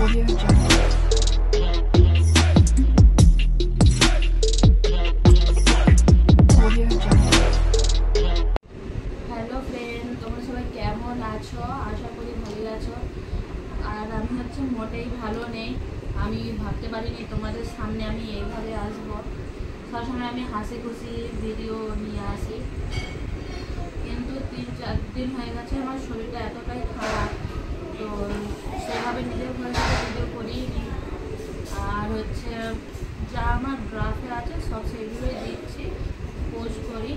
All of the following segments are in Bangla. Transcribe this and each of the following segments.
Audio Jungle. Audio Jungle. Hello friend, তোমরা সবাই কেমন আছো? আশা করি ভালো আছো। আর আমি মোটেই ভালো নেই। আমি ভাবতে পারিনি তোমাদের সামনে আমি এইভাবে আসবো। সবসময় আমি হাসি খুশি ভিডিও নিয়ে আসি, কিন্তু 3-4 দিন হয়ে গেছে আমার শরীরটা এতটাই খারাপ, তো সেভাবে নিজের ঘরে ভিডিও করিনি। আর যা আমার গ্রাফে আছে সব সেগুলোই দিচ্ছি, পোস্ট করি।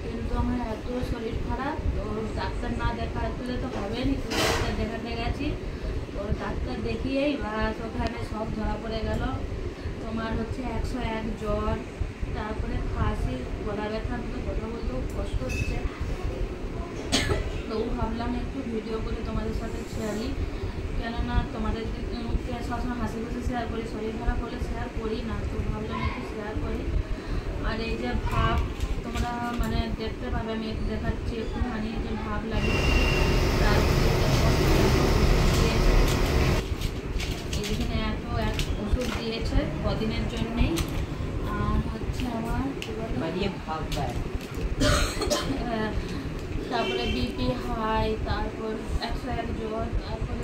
কিন্তু আমার এত শরীর খারাপ, তো ডাক্তার না দেখালে তো হবে না। তো ডাক্তার দেখাতে গেছি, তো ডাক্তার দেখিয়েই বাস ওখানে সব ধরা পড়ে গেল। তোমার 101 জ্বর, তারপরে কাশি, গলা ব্যথার মতো কথা বলতেও কষ্ট হচ্ছে। তো ভাবলাম একটু ভিডিও করে তোমাদের সাথে শেয়ারি, কেননা তোমাদের সবসময় হাসি খুশি শেয়ার করি, শরীর খারাপ হলে শেয়ার করি না। তো ভাবলাম একটু শেয়ার করি। আর এই যে ভাব তোমরা দেখতে পাবে, আমি একটু দেখাচ্ছি একটুখানি যে ভাব লাগিয়েছি। এইখানে এক ওষুধ দিয়েছে কদিনের জন্যেই। আর আমার তারপরে বিপি হাই, তারপর 101 জ্বর, তারপরে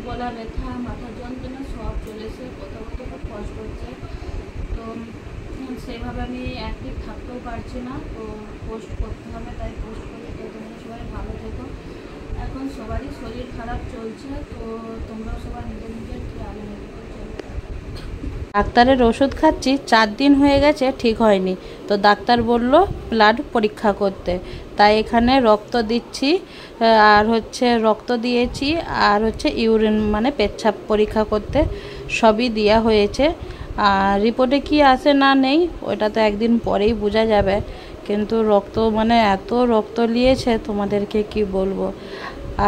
গলা ব্যথা, মাথার যন্ত্রণা সব চলেছে, কোথাও কোথাও খুব কষ্ট হচ্ছে। তো সেভাবে আমি অ্যাক্টিভ থাকতেও পারছি না, তো পোস্ট করতে হবে, তাই পোস্ট করি। তো তোমরা সবাই ভালো থেকো। এখন সবারই শরীর খারাপ চলছে, তো তোমরাও সবাই নিজের খেয়াল রেখো। ডাক্তারের ওষুধ খাচ্ছি, 4 দিন হয়ে গেছে, ঠিক হয়নি। তো ডাক্তার বলল ব্লাড পরীক্ষা করতে, তাই এখানে রক্ত দিচ্ছি। আর রক্ত দিয়েছি, আর ইউরিন পেচ্ছাপ পরীক্ষা করতে সবই দেওয়া হয়েছে। আর রিপোর্টে কি আসে না নেই ওটা তো একদিন পরেই বোঝা যাবে। কিন্তু রক্ত এত রক্ত নিয়েছে, তোমাদেরকে কি বলবো।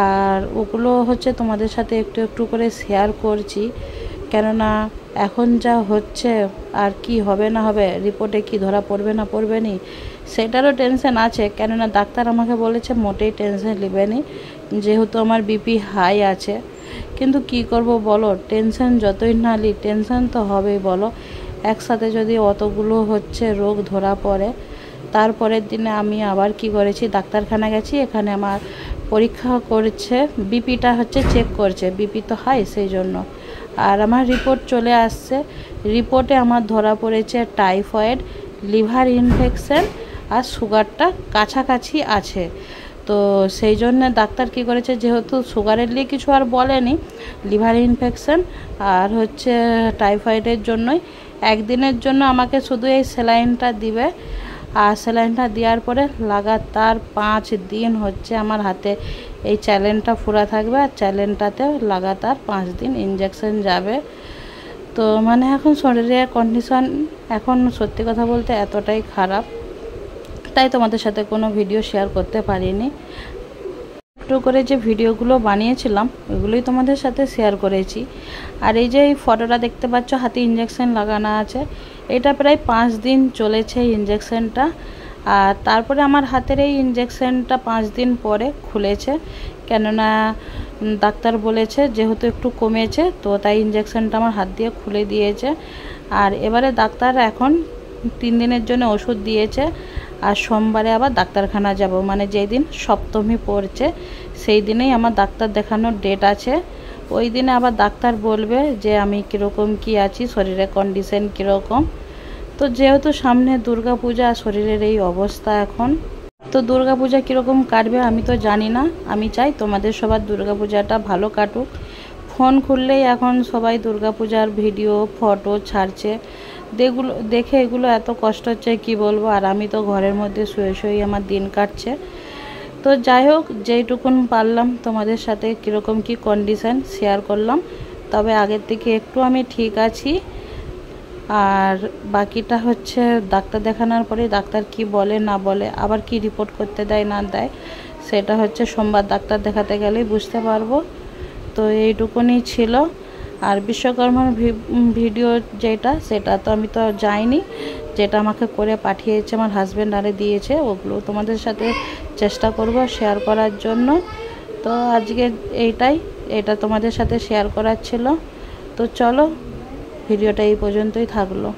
আর ওগুলো তোমাদের সাথে একটু একটু করে শেয়ার করছি, কেননা এখন যা হচ্ছে আর কি হবে না হবে, রিপোর্টে কি ধরা পড়বে না পড়বে নি সেটারও টেনশন আছে। কেননা ডাক্তার আমাকে বলেছে মোটেই টেনশন নেবে নি, যেহেতু আমার বিপি হাই আছে। কিন্তু কি করব বলো, টেনশন যতই না নিই টেনশন তো হবেই বলো। একসাথে যদি অতগুলো রোগ ধরা পড়ে, তারপরের দিনে আমি আবার কি করেছি, ডাক্তারখানা গেছি। এখানে আমার পরীক্ষা করছে, বিপিটা চেক করছে, বিপি তো হাই সেই জন্য। আর আমার রিপোর্ট চলে আসছে। রিপোর্টে আমার ধরা পড়েছে টাইফয়েড, লিভার ইনফেকশন আর সুগারটা কাছাকাছি আছে। তো সেই জন্য ডাক্তার কি করেছে, যেহেতু সুগারের নিয়ে কিছু আর বলেনি, লিভার ইনফেকশন আর টাইফয়েডের জন্যই একদিনের জন্য আমাকে শুধু এই স্যালাইনটা দিবে। আর স্যালাইনটা দেওয়ার পরে লাগাতার 5 দিন আমার হাতে এই চ্যালেঞ্জটা পুরা থাকবে। আর চ্যালেঞ্জটাতে লাগাতার 5 দিন ইঞ্জেকশন যাবে। তো এখন শরীরের কন্ডিশন এখন সত্যি কথা বলতে এতটাই খারাপ, তাই তোমাদের সাথে কোনো ভিডিও শেয়ার করতে পারিনি। একটু করে যে ভিডিওগুলো বানিয়েছিলাম ওইগুলোই তোমাদের সাথে শেয়ার করেছি। আর এই যে এই ফটোটা দেখতে পাচ্ছ, হাতে ইঞ্জেকশন লাগানো আছে, এটা প্রায় 5 দিন চলেছে ইঞ্জেকশনটা। আর তারপরে আমার হাতের এই ইঞ্জেকশনটা 5 দিন পরে খুলেছে, কেননা ডাক্তার বলেছে যেহেতু একটু কমেছে, তো তাই ইঞ্জেকশনটা আমার হাত দিয়ে খুলে দিয়েছে। আর এবারে ডাক্তার এখন 3 দিনের জন্য ওষুধ দিয়েছে। আর সোমবারে আবার ডাক্তারখানা যাব, যেই দিন সপ্তমী পড়ছে সেই দিনেই আমার ডাক্তার দেখানোর ডেট আছে। ওই দিনে আবার ডাক্তার বলবে যে আমি কীরকম কি আছি, শরীরের কন্ডিশন কীরকম। তো যেহেতু সামনে দুর্গা পূজা, শরীরের এই অবস্থা এখন, তো দুর্গা পূজা কীরকম কাটবে আমি তো জানি না। আমি চাই তোমাদের সবার দুর্গা পূজাটা ভালো কাটুক। ফোন খুললেই এখন সবাই দুর্গা পূজার ভিডিও ফটো ছাড়ছে, দেখে এগুলো এত কষ্ট হচ্ছে কি বলবো। আর আমি তো ঘরের মধ্যে শুয়ে শুয়েই আমার দিন কাটছে। তো যাই হোক, যেইটুকুন পারলাম তোমাদের সাথে কীরকম কি কন্ডিশন শেয়ার করলাম। তবে আগের থেকে একটু আমি ঠিক আছি। আর বাকিটা ডাক্তার দেখানোর পরে ডাক্তার কি বলে না বলে, আবার কি রিপোর্ট করতে দেয় না দেয়, সেটা সোমবার ডাক্তার দেখাতে গেলেই বুঝতে পারবো। তো এইটুকুনি ছিল। আর বিশ্বকর্মার ভিডিও যেটা, সেটা তো আমি তো যাইনি, যেটা আমাকে করে পাঠিয়েছে আমার হাজব্যান্ড আরে দিয়েছে, ওগুলো তোমাদের সাথে চেষ্টা করব শেয়ার করার জন্য। তো আজকে এইটাই। এটা তোমাদের সাথে শেয়ার করার ছিল। তো চলো, ভিডিওটা এই পর্যন্তই থাকলো।